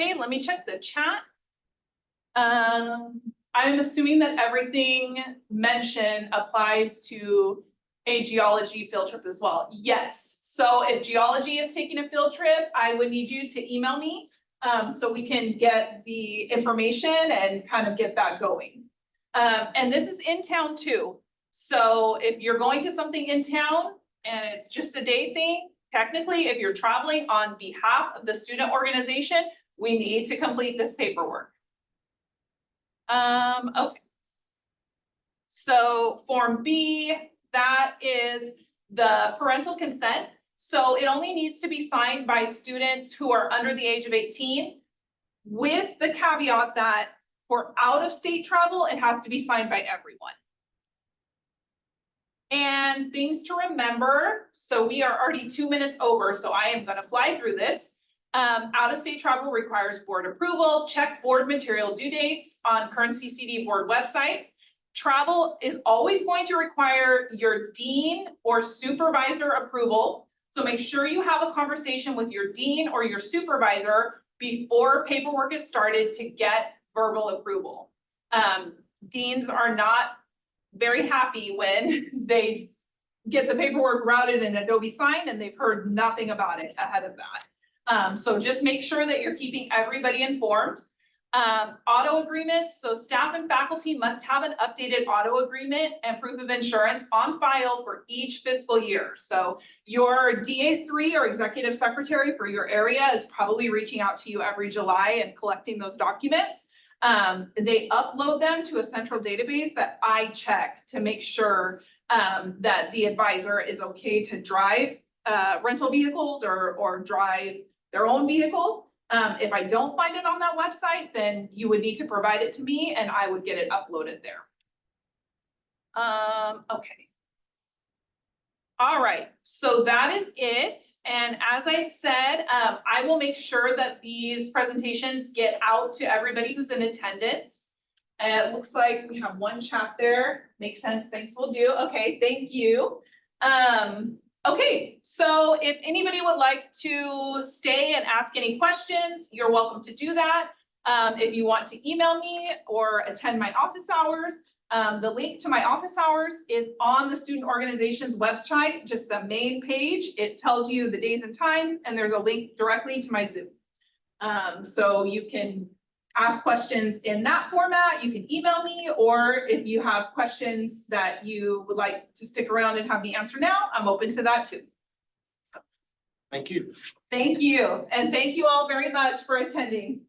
Okay, let me check the chat. I'm assuming that everything mentioned applies to a geology field trip as well. Yes, so if geology is taking a field trip, I would need you to email me so we can get the information and kind of get that going. And this is in town too. So if you're going to something in town and it's just a day thing, technically, if you're traveling on behalf of the student organization, we need to complete this paperwork. Okay. So Form B, that is the parental consent. So it only needs to be signed by students who are under the age of 18, with the caveat that for out-of-state travel, it has to be signed by everyone. And things to remember, so we are already 2 minutes over, so I am gonna fly through this. Out-of-state travel requires board approval. Check board material due dates on current CCD board website. Travel is always going to require your dean or supervisor approval. So make sure you have a conversation with your dean or your supervisor before paperwork is started to get verbal approval. Deans are not very happy when they get the paperwork routed in Adobe Sign and they've heard nothing about it ahead of that. So just make sure that you're keeping everybody informed. Auto agreements, so staff and faculty must have an updated auto agreement and proof of insurance on file for each fiscal year. So your DA3 or executive secretary for your area is probably reaching out to you every July and collecting those documents. They upload them to a central database that I check to make sure that the advisor is okay to drive rental vehicles or drive their own vehicle. If I don't find it on that website, then you would need to provide it to me and I would get it uploaded there. Okay. All right, so that is it. And as I said, I will make sure that these presentations get out to everybody who's in attendance. It looks like we have one chat there. Makes sense, thanks, will do. Okay, thank you. Okay, so if anybody would like to stay and ask any questions, you're welcome to do that. If you want to email me or attend my office hours, the link to my office hours is on the student organization's website, just the main page. It tells you the days and times, and there's a link directly to my Zoom. So you can ask questions in that format. You can email me, or if you have questions that you would like to stick around and have me answer now, I'm open to that too. Thank you. Thank you, and thank you all very much for attending.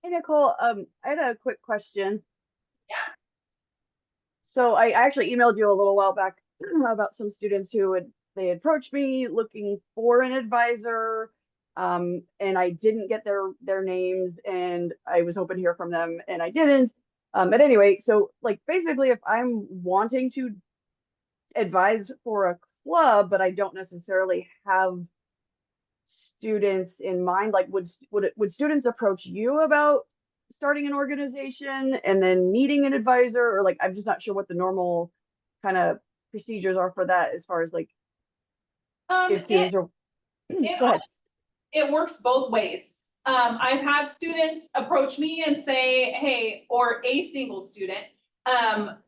Hey, Nicole, I had a quick question. Yeah. So I actually emailed you a little while back about some students who they approached me looking for an advisor. And I didn't get their names, and I was hoping to hear from them and I didn't. But anyway, so like basically if I'm wanting to advise for a club, but I don't necessarily have students in mind, like would students approach you about starting an organization and then needing an advisor, or like I'm just not sure what the normal kind of procedures are for that as far as like if students are go ahead. It works both ways. I've had students approach me and say, hey, or a single student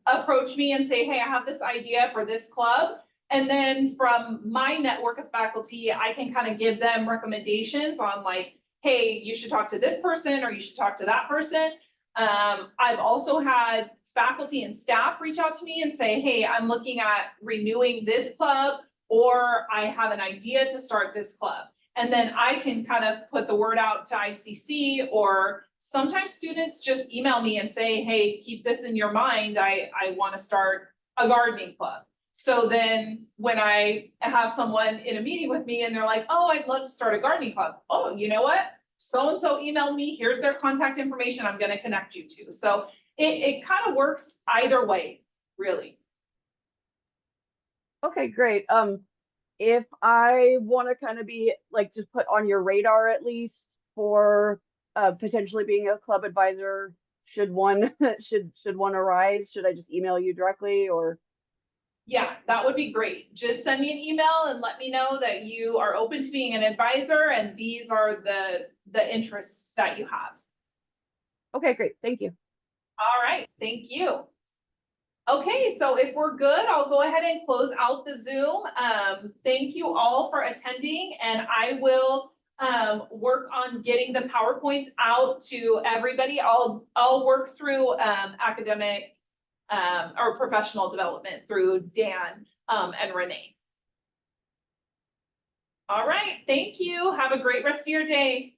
approach me and say, hey, I have this idea for this club. And then from my network of faculty, I can kind of give them recommendations on like, hey, you should talk to this person or you should talk to that person. I've also had faculty and staff reach out to me and say, hey, I'm looking at renewing this club, or I have an idea to start this club. And then I can kind of put the word out to ICC, or sometimes students just email me and say, hey, keep this in your mind. I want to start a gardening club. So then when I have someone in a meeting with me and they're like, oh, I'd love to start a gardening club. Oh, you know what? so-and-so emailed me, here's their contact information I'm gonna connect you to. So it kind of works either way, really. Okay, great. If I want to kind of be like just put on your radar at least for potentially being a club advisor, should one should one arise, should I just email you directly or? Yeah, that would be great. Just send me an email and let me know that you are open to being an advisor and these are the interests that you have. Okay, great. Thank you. All right, thank you. Okay, so if we're good, I'll go ahead and close out the Zoom. Thank you all for attending and I will work on getting the PowerPoints out to everybody. I'll work through academic or professional development through Dan and Renee. All right, thank you. Have a great rest of your day.